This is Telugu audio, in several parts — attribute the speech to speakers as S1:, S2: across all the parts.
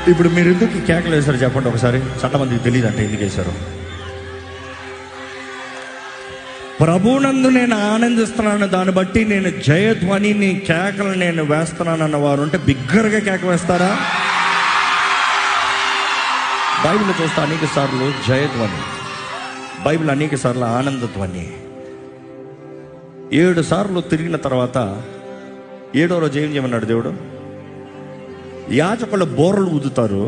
S1: ఇప్పుడు మీరు ఎందుకు కేకలు వేశారు చెప్పండి ఒకసారి. చాలా మందికి తెలియదు అంటే ఎందుకు వేశారు. ప్రభునందు నేను ఆనందిస్తున్నాను, దాన్ని బట్టి నేను జయధ్వనిని కేకలు నేను వేస్తున్నాను అన్నవారు ఉంటే బిగ్గరగా కేక వేస్తారా? బైబిల్ చూస్తే అనేక సార్లు జయధ్వని, బైబిల్ అనేక సార్లు ఆనందధ్వని. 7 సార్లు తిరిగిన తర్వాత 7వ రోజు ఏం చేయమన్నాడు దేవుడు? యాజకుల బోర్లు ఊదుతారు.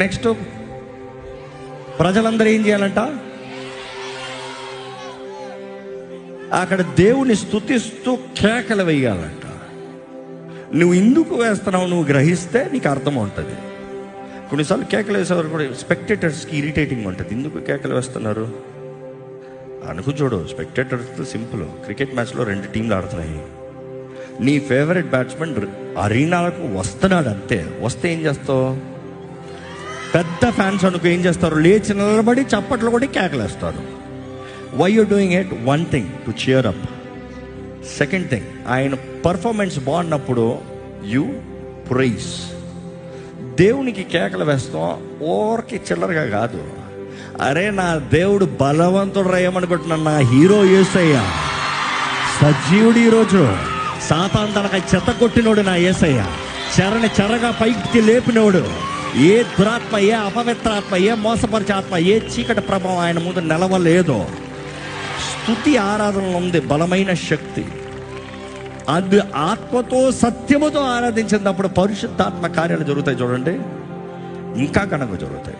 S1: నెక్స్ట్ ప్రజలందరూ ఏం చేయాలంట? అక్కడ దేవుని స్తుతిస్తూ కేకలు వేయాలంట. నువ్వు ఎందుకు వేస్తున్నావు నువ్వు గ్రహిస్తే నీకు అర్థం ఉంటుంది. కొన్నిసార్లు కేకలు వేసేవారు కూడా స్పెక్టేటర్స్కి ఇరిటేటింగ్ ఉంటుంది. ఎందుకు కేకలు వేస్తున్నారు అనుకు చూడు. Spectators simple. క్రికెట్ మ్యాచ్లో 2 టీంలు ఆడుతున్నాయి. నీ ఫేవరెట్ బ్యాట్స్మెన్ అరీనాలకు వస్తున్నాడు అంతే. వస్తే ఏం చేస్తావు? పెద్ద ఫ్యాన్స్ అనుకో ఏం చేస్తారు? లేచి నిలబడి చప్పట్లు కూడా కేకలేస్తారు. Why you doing it? 1 thing to cheer up. 2nd thing, ఆయన పర్ఫార్మెన్స్ బాగున్నప్పుడు యూ ప్రైజ్. దేవునికి కేకలు వేస్తాం ఓరికి చిల్లరగా కాదు. అరే నా దేవుడు బలవంతుడు ఏమనుకుంటున్నాను, నా హీరో యేసయ్య సజీవుడు. ఈరోజు సాతాను తనక చెత్త కొట్టినోడు నా యేసయ్య. చెరగా పైకి లేపినోడు. ఏ దురాత్మ, ఏ అపవిత్రాత్మ, ఏ మోసపరిచే ఆత్మ, ఏ చీకటి ప్రభావం ఆయన ముందు నిలవలేదు. స్తుతి ఆరాధనలో ఉంది బలమైన శక్తి. అది ఆత్మతో సత్యముతో ఆరాధించినప్పుడు పరిశుద్ధాత్మ కార్యాలు జరుగుతాయి చూడండి, ఇంకా కనుక జరుగుతాయి.